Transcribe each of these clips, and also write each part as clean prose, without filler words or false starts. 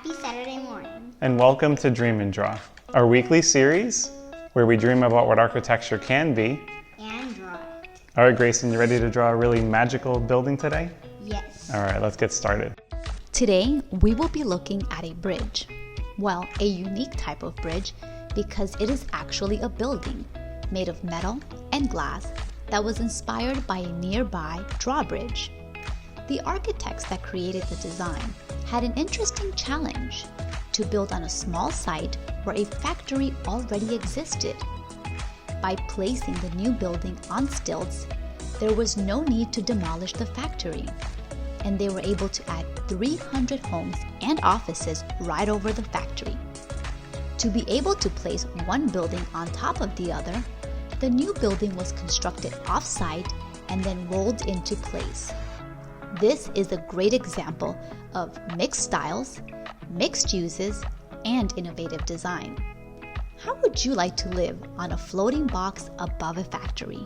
Happy Saturday morning. And welcome to Dream and Draw, our weekly series where we dream about what architecture can be. And draw it. All right, Grayson, you ready to draw a really magical building today? Yes. All right, let's get started. Today, we will be looking at a bridge. Well, a unique type of bridge because it is actually a building made of metal and glass that was inspired by a nearby drawbridge. The architects that created the design had an interesting challenge to build on a small site where a factory already existed. By placing the new building on stilts, there was no need to demolish the factory, and they were able to add 300 homes and offices right over the factory. To be able to place one building on top of the other, the new building was constructed off-site and then rolled into place. This is a great example of mixed styles, mixed uses, and innovative design. How would you like to live on a floating box above a factory?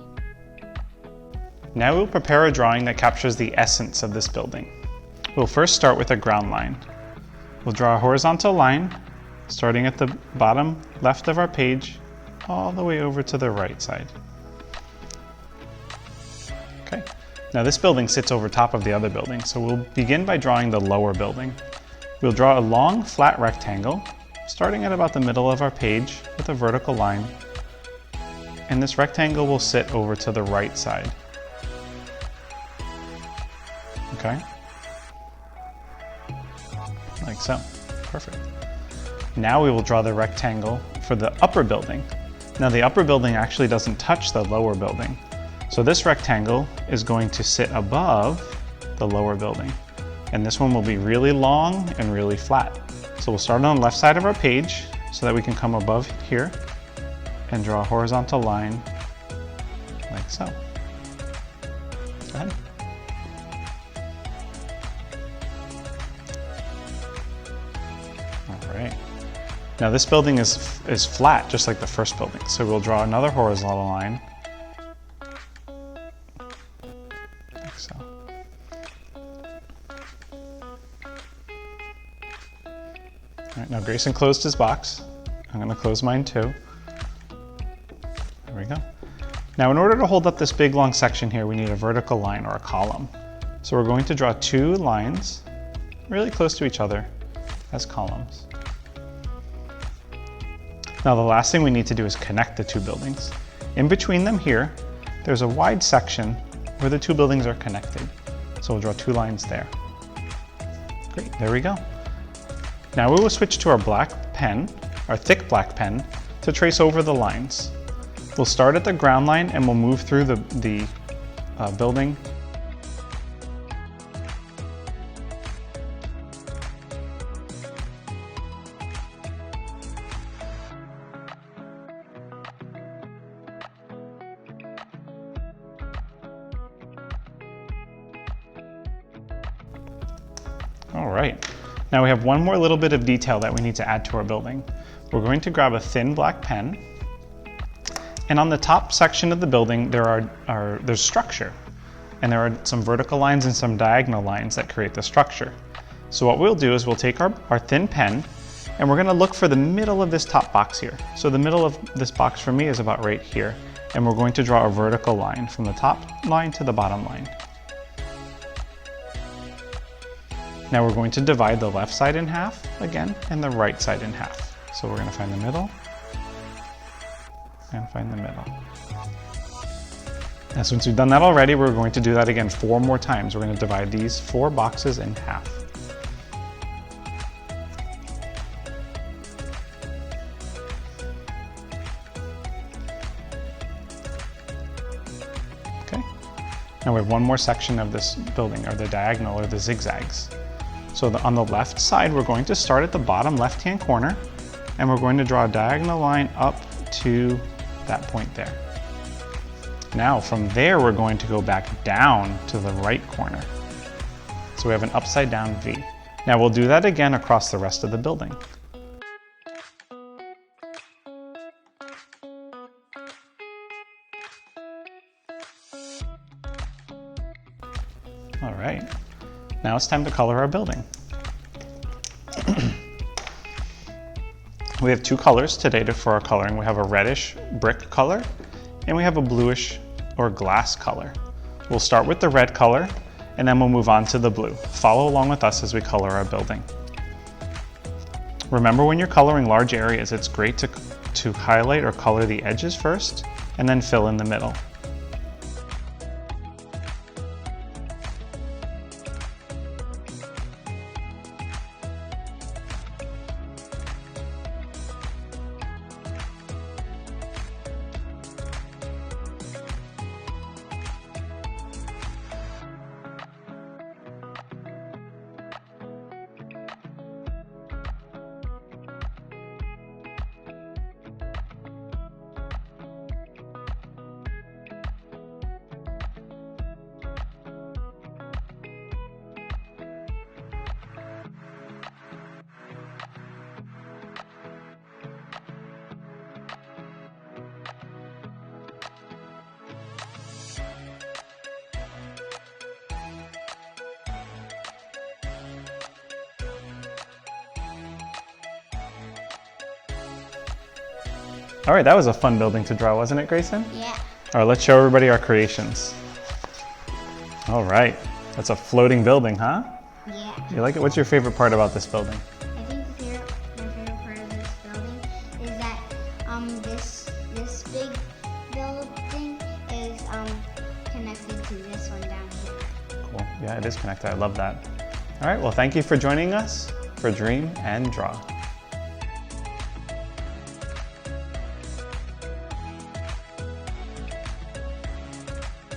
Now we'll prepare a drawing that captures the essence of this building. We'll first start with a ground line. We'll draw a horizontal line starting at the bottom left of our page all the way over to the right side. Okay. Now this building sits over top of the other building, so we'll begin by drawing the lower building. We'll draw a long flat rectangle starting at about the middle of our page with a vertical line, and this rectangle will sit over to the right side. Okay? Like so. Perfect. Now we will draw the rectangle for the upper building. Now the upper building actually doesn't touch the lower building. So this rectangle is going to sit above the lower building. And this one will be really long and really flat. So we'll start on the left side of our page so that we can come above here and draw a horizontal line like so. Go ahead. All right. Now this building is flat, just like the first building. So we'll draw another horizontal line. Like so. All right, now Grayson closed his box. I'm gonna close mine too. There we go. Now in order to hold up this big long section here, we need a vertical line or a column. So we're going to draw two lines really close to each other as columns. Now the last thing we need to do is connect the two buildings. In between them here, there's a wide section where the two buildings are connected. So we'll draw two lines there. Great, there we go. Now we will switch to our black pen, our thick black pen, to trace over the lines. We'll start at the ground line and we'll move through the building. All right, now we have one more little bit of detail that we need to add to our building. We're going to grab a thin black pen, and on the top section of the building there's structure, and there are some vertical lines and some diagonal lines that create the structure. So what we'll do is we'll take our thin pen, and we're going to look for the middle of this top box here. So the middle of this box for me is about right here, and we're going to draw a vertical line from the top line to the bottom line. Now we're going to divide the left side in half again and the right side in half. So we're going to find the middle and find the middle. Now since we've done that already, we're going to do that again 4 more times. We're going to divide these 4 boxes in half. Okay. Now we have one more section of this building, or the diagonal or the zigzags. So on the left side, we're going to start at the bottom left-hand corner, and we're going to draw a diagonal line up to that point there. Now from there, we're going to go back down to the right corner. So we have an upside down V. Now we'll do that again across the rest of the building. All right, now it's time to color our building. We have two colors today for our coloring. We have a reddish brick color and we have a bluish or glass color. We'll start with the red color and then we'll move on to the blue. Follow along with us as we color our building. Remember, when you're coloring large areas, it's great to highlight or color the edges first and then fill in the middle. All right, that was a fun building to draw, wasn't it, Grayson? Yeah. All right, let's show everybody our creations. All right, that's a floating building, huh? Yeah. You like it? What's your favorite part about this building? I think my favorite part of this building is that this big building is connected to this one down here. Cool. Yeah, it is connected. I love that. All right, well, thank you for joining us for Dream and Draw.